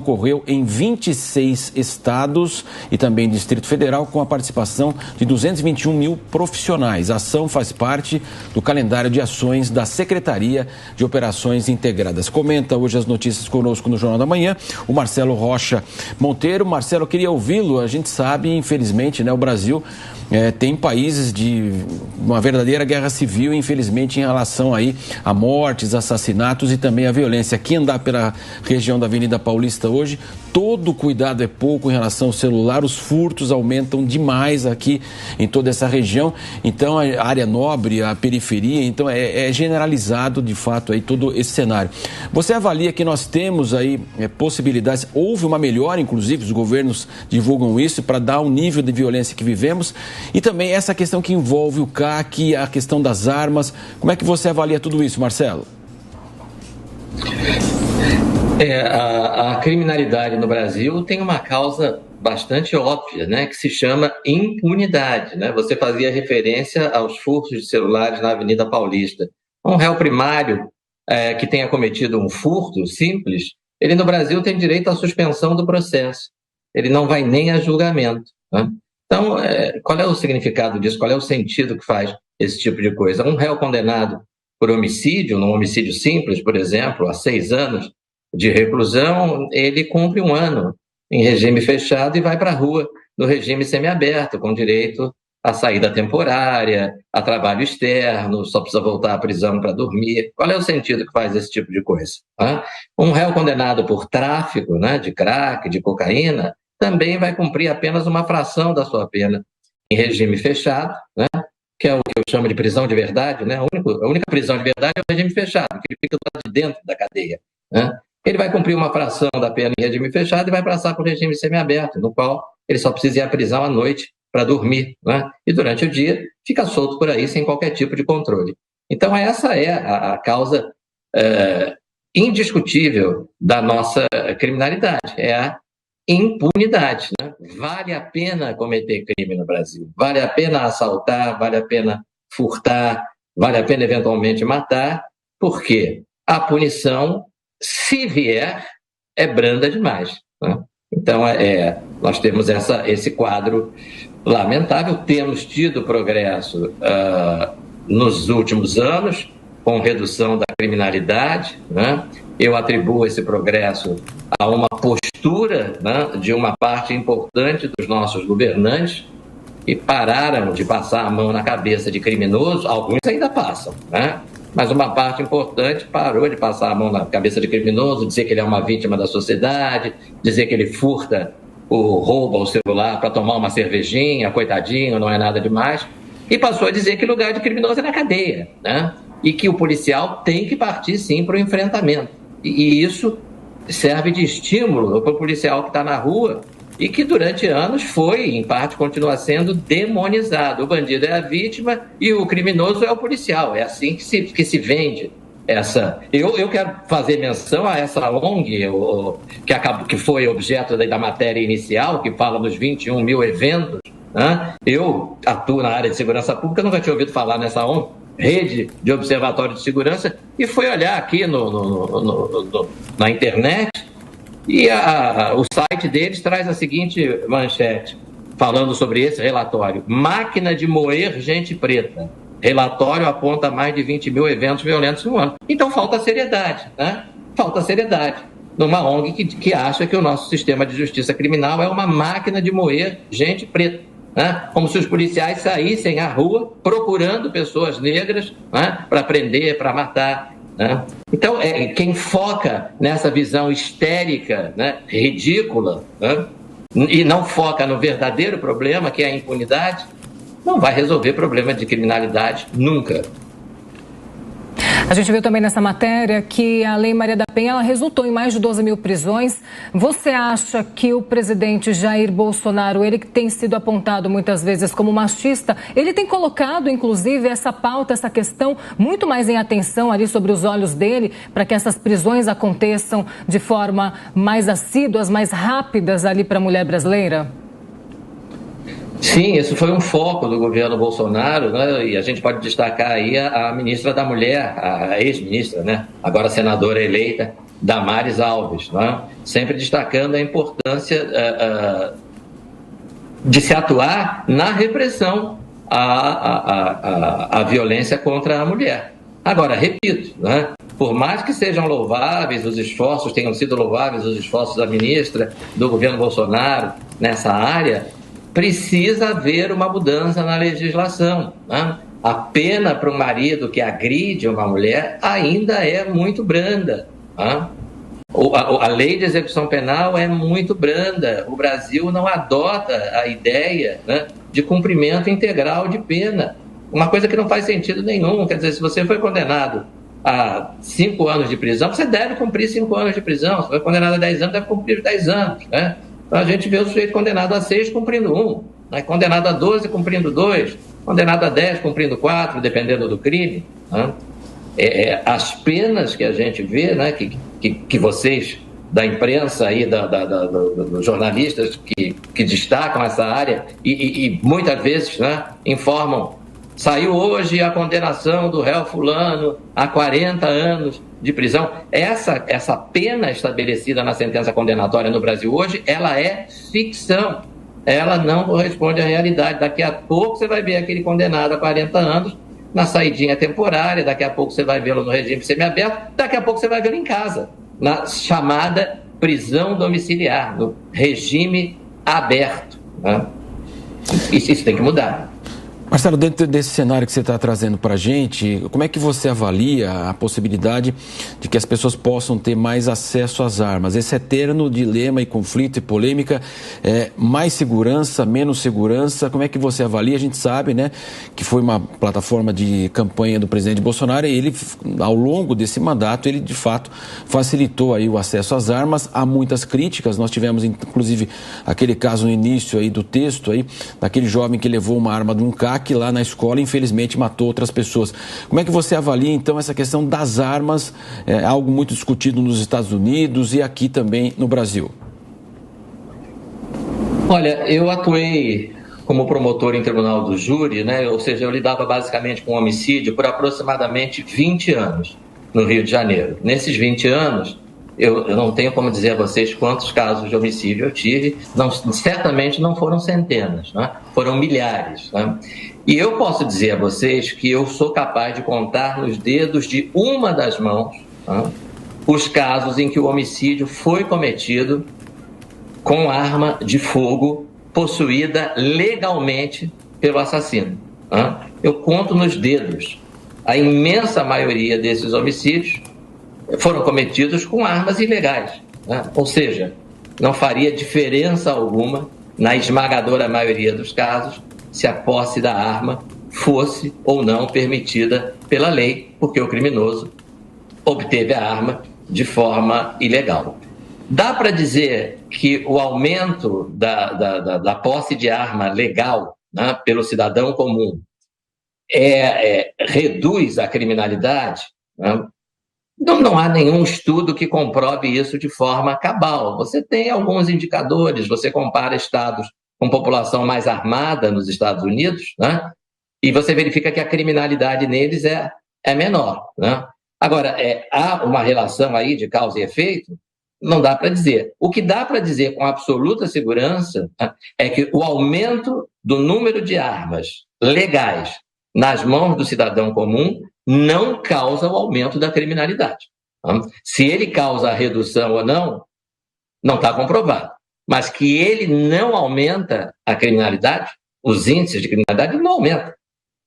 ocorreu em 26 estados e também Distrito Federal, com a participação de 221 mil profissionais. A ação faz parte do calendário de ações da Secretaria de Operações Integradas. Comenta hoje as notícias conosco no Jornal da Manhã o Marcelo Rocha Monteiro. Marcelo, eu queria ouvi-lo. A gente sabe, infelizmente, o Brasil tem países de uma verdadeira guerra civil, infelizmente, em relação aí a mortes, assassinatos e também a violência. Aqui andar pela região da Avenida Paulista hoje, todo cuidado é pouco em relação ao celular, os furtos aumentam demais aqui em toda essa região. Então, a área nobre, a periferia, então é generalizado, de fato, aí todo esse cenário. Você avalia que nós temos aí possibilidades, houve uma melhora, inclusive, os governos divulgam isso, para dar o nível de violência que vivemos, e também essa questão que envolve o CAC, a questão das armas. Como é que você avalia tudo isso, Marcelo? A criminalidade no Brasil tem uma causa bastante óbvia, que se chama impunidade. Você fazia referência aos furtos de celulares na Avenida Paulista. Um réu primário que tenha cometido um furto simples, ele no Brasil tem direito à suspensão do processo. Ele não vai nem a julgamento. Então, qual é o significado disso? Qual é o sentido que faz esse tipo de coisa? Um réu condenado por homicídio, num homicídio simples, por exemplo, a 6 anos de reclusão, ele cumpre 1 ano em regime fechado e vai para a rua no regime semiaberto, com direito à saída temporária, a trabalho externo, só precisa voltar à prisão para dormir. Qual é o sentido que faz esse tipo de coisa? Um réu condenado por tráfico de crack, de cocaína, também vai cumprir apenas uma fração da sua pena em regime fechado, que é o que eu chamo de prisão de verdade. A única prisão de verdade é o regime fechado, que ele fica do lado de dentro da cadeia. Ele vai cumprir uma fração da pena em regime fechado e vai passar para o regime semiaberto, no qual ele só precisa ir à prisão à noite para dormir, e durante o dia fica solto por aí sem qualquer tipo de controle. Então essa é a causa indiscutível da nossa criminalidade, é a impunidade. Vale a pena cometer crime no Brasil, vale a pena assaltar, vale a pena furtar, vale a pena eventualmente matar, porque a punição, se vier, é branda demais. Então, nós temos esse quadro lamentável. Temos tido progresso nos últimos anos, com redução da criminalidade. Eu atribuo esse progresso a uma postura de uma parte importante dos nossos governantes, que pararam de passar a mão na cabeça de criminosos. Alguns ainda passam, mas uma parte importante parou de passar a mão na cabeça de criminoso, dizer que ele é uma vítima da sociedade, dizer que ele furta ou rouba o celular para tomar uma cervejinha, coitadinho, não é nada demais, e passou a dizer que lugar de criminoso é na cadeia, e que o policial tem que partir sim para o enfrentamento. E isso serve de estímulo para o policial que está na rua e que durante anos foi, em parte, continua sendo demonizado. O bandido é a vítima e o criminoso é o policial. É assim que se vende essa... Eu quero fazer menção a essa ONG que foi objeto da matéria inicial, que fala dos 21 mil eventos. Eu atuo na área de segurança pública, nunca tinha ouvido falar nessa ONG, Rede de Observatório de Segurança, e fui olhar aqui na internet, e o site deles traz a seguinte manchete, falando sobre esse relatório: máquina de moer gente preta. Relatório aponta mais de 20 mil eventos violentos no ano. Então falta seriedade, Falta seriedade numa ONG que acha que o nosso sistema de justiça criminal é uma máquina de moer gente preta. Como se os policiais saíssem à rua procurando pessoas negras para prender, para matar. Então, quem foca nessa visão histérica, ridícula, e não foca no verdadeiro problema, que é a impunidade, não vai resolver problema de criminalidade nunca. A gente viu também nessa matéria que a Lei Maria da Penha ela resultou em mais de 12 mil prisões. Você acha que o presidente Jair Bolsonaro, ele que tem sido apontado muitas vezes como machista, ele tem colocado, inclusive, essa pauta, essa questão muito mais em atenção ali sobre os olhos dele, para que essas prisões aconteçam de forma mais assíduas, mais rápidas ali para a mulher brasileira? Sim, esse foi um foco do governo Bolsonaro, e a gente pode destacar aí a ministra da Mulher, a ex-ministra, agora senadora eleita, Damares Alves, né? Sempre destacando a importância de se atuar na repressão à violência contra a mulher. Agora, repito, né? Por mais que sejam louváveis os esforços, tenham sido louváveis os esforços da ministra, do governo Bolsonaro nessa área, precisa haver uma mudança na legislação, né? A pena para um marido que agride uma mulher ainda é muito branda, né? A lei de execução penal é muito branda. O Brasil não adota a ideia, né, de cumprimento integral de pena. Uma coisa que não faz sentido nenhum. Quer dizer, se você foi condenado a 5 anos de prisão, você deve cumprir 5 anos de prisão. Se foi condenado a 10 anos, deve cumprir os 10 anos. Né? Então a gente vê o sujeito condenado a 6 cumprindo 1, né? Condenado a 12 cumprindo 2, condenado a 10 cumprindo 4, dependendo do crime. Né? As penas que a gente vê, né, que vocês da imprensa aí, dos jornalistas que destacam essa área e muitas vezes, né, informam: saiu hoje a condenação do réu fulano a 40 anos de prisão. Essa pena estabelecida na sentença condenatória no Brasil hoje, ela é ficção. Ela não corresponde à realidade. Daqui a pouco você vai ver aquele condenado a 40 anos na saidinha temporária, daqui a pouco você vai vê-lo no regime semiaberto, daqui a pouco você vai vê-lo em casa, na chamada prisão domiciliar, no regime aberto. Né? Isso tem que mudar. Marcelo, dentro desse cenário que você está trazendo para a gente, como é que você avalia a possibilidade de que as pessoas possam ter mais acesso às armas? Esse eterno dilema e conflito e polêmica, mais segurança, menos segurança, como é que você avalia? A gente sabe, né, que foi uma plataforma de campanha do presidente Bolsonaro e ele, ao longo desse mandato, ele de fato facilitou aí o acesso às armas. Há muitas críticas, nós tivemos inclusive aquele caso no início aí do texto aí, daquele jovem que levou uma arma de um CAC que lá na escola, infelizmente, matou outras pessoas. Como é que você avalia, então, essa questão das armas, algo muito discutido nos Estados Unidos e aqui também no Brasil? Olha, eu atuei como promotor em tribunal do júri, né? Ou seja, eu lidava basicamente com homicídio por aproximadamente 20 anos no Rio de Janeiro. Nesses 20 anos, eu não tenho como dizer a vocês quantos casos de homicídio eu tive, certamente não foram centenas, né? Foram milhares. Né? E eu posso dizer a vocês que eu sou capaz de contar nos dedos de uma das mãos, né, os casos em que o homicídio foi cometido com arma de fogo possuída legalmente pelo assassino. Né? Eu conto nos dedos. A imensa maioria desses homicídios foram cometidos com armas ilegais, né? Ou seja, não faria diferença alguma, na esmagadora maioria dos casos, se a posse da arma fosse ou não permitida pela lei, porque o criminoso obteve a arma de forma ilegal. Dá para dizer que o aumento da posse de arma legal, né, pelo cidadão comum reduz a criminalidade? Né? Não há nenhum estudo que comprove isso de forma cabal. Você tem alguns indicadores, você compara estados com população mais armada nos Estados Unidos, né? E você verifica que a criminalidade neles é menor. Né? Agora, há uma relação aí de causa e efeito? Não dá para dizer. O que dá para dizer com absoluta segurança, né, é que o aumento do número de armas legais nas mãos do cidadão comum não causa o aumento da criminalidade. Se ele causa a redução ou não está comprovado. Mas que ele não aumenta a criminalidade, os índices de criminalidade não aumentam.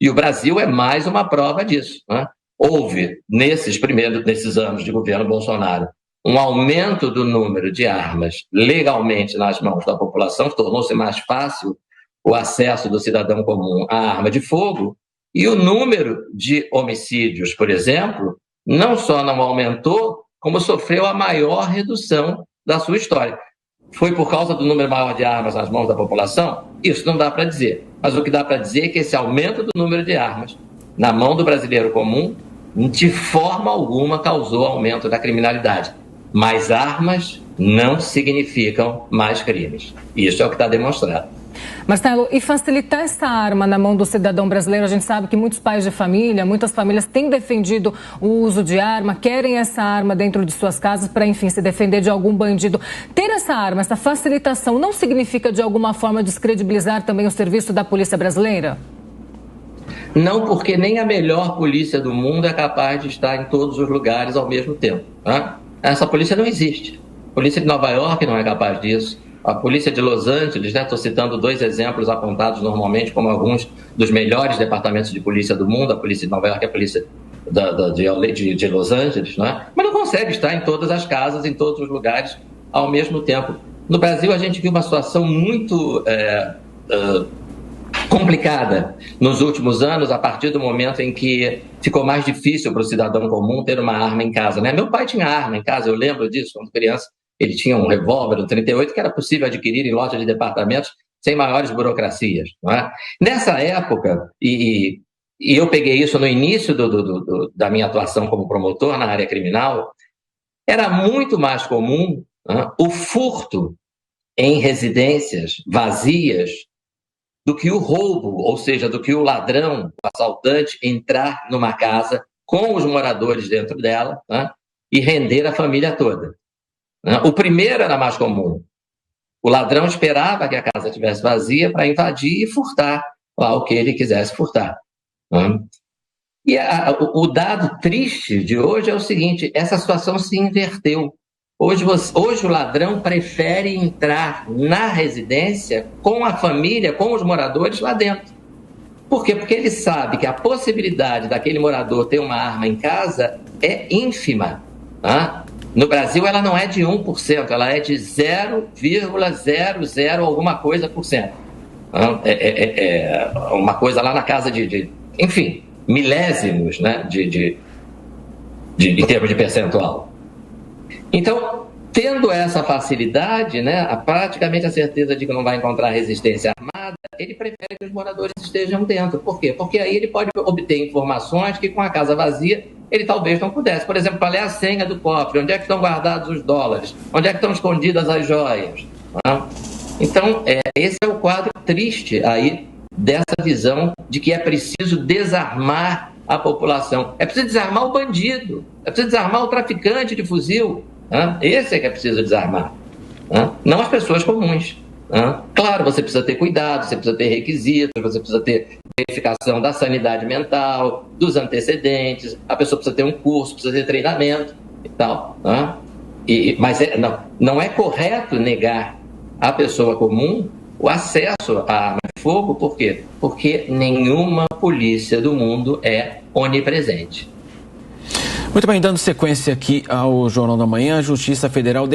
E o Brasil é mais uma prova disso. Né? Houve, nesses anos de governo Bolsonaro, um aumento do número de armas legalmente nas mãos da população, tornou-se mais fácil o acesso do cidadão comum à arma de fogo, e o número de homicídios, por exemplo, não só não aumentou, como sofreu a maior redução da sua história. Foi por causa do número maior de armas nas mãos da população? Isso não dá para dizer. Mas o que dá para dizer é que esse aumento do número de armas na mão do brasileiro comum, de forma alguma, causou aumento da criminalidade. Mais armas não significam mais crimes. Isso é o que está demonstrado. Marcelo, e facilitar essa arma na mão do cidadão brasileiro? A gente sabe que muitos pais de família, muitas famílias têm defendido o uso de arma, querem essa arma dentro de suas casas para, enfim, se defender de algum bandido. Ter essa arma, essa facilitação, não significa de alguma forma descredibilizar também o serviço da polícia brasileira? Não, porque nem a melhor polícia do mundo é capaz de estar em todos os lugares ao mesmo tempo. Né? Essa polícia não existe. A polícia de Nova York não é capaz disso. A polícia de Los Angeles, estou citando 2 exemplos apontados normalmente como alguns dos melhores departamentos de polícia do mundo, a polícia de Nova York e a polícia de Los Angeles, mas não consegue estar em todas as casas, em todos os lugares ao mesmo tempo. No Brasil, a gente viu uma situação muito complicada nos últimos anos, a partir do momento em que ficou mais difícil para o cidadão comum ter uma arma em casa. Né? Meu pai tinha arma em casa, eu lembro disso quando criança. Ele tinha um revólver, um 38, que era possível adquirir em lojas de departamentos sem maiores burocracias. Não é? Nessa época, e eu peguei isso no início da minha atuação como promotor na área criminal, era muito mais comum o furto em residências vazias do que o roubo, ou seja, do que o ladrão, o assaltante, entrar numa casa com os moradores dentro dela e render a família toda. O primeiro era mais comum. O ladrão esperava que a casa estivesse vazia para invadir e furtar lá o que ele quisesse furtar. E o dado triste de hoje é o seguinte: essa situação se inverteu. Hoje o ladrão prefere entrar na residência com a família, com os moradores lá dentro. Por quê? Porque ele sabe que a possibilidade daquele morador ter uma arma em casa é ínfima. No Brasil, ela não é de 1%, ela é de 0,00 alguma coisa por cento. É uma coisa lá na casa enfim, milésimos, né, em termos de percentual. Então, tendo essa facilidade, né, praticamente a certeza de que não vai encontrar resistência armada, ele prefere que os moradores estejam dentro. Por quê? Porque aí ele pode obter informações que com a casa vazia ele talvez não pudesse. Por exemplo, qual é a senha do cofre? Onde é que estão guardados os dólares? Onde é que estão escondidas as joias? Então, esse é o quadro triste aí dessa visão de que é preciso desarmar a população. É preciso desarmar o bandido. É preciso desarmar o traficante de fuzil. Esse é que é preciso desarmar. Não as pessoas comuns. Claro, você precisa ter cuidado, você precisa ter requisitos, você precisa ter verificação da sanidade mental, dos antecedentes, a pessoa precisa ter um curso, precisa ter treinamento e tal. Mas não é correto negar à pessoa comum o acesso à arma de fogo. Por quê? Porque nenhuma polícia do mundo é onipresente. Muito bem, dando sequência aqui ao Jornal da Manhã, a Justiça Federal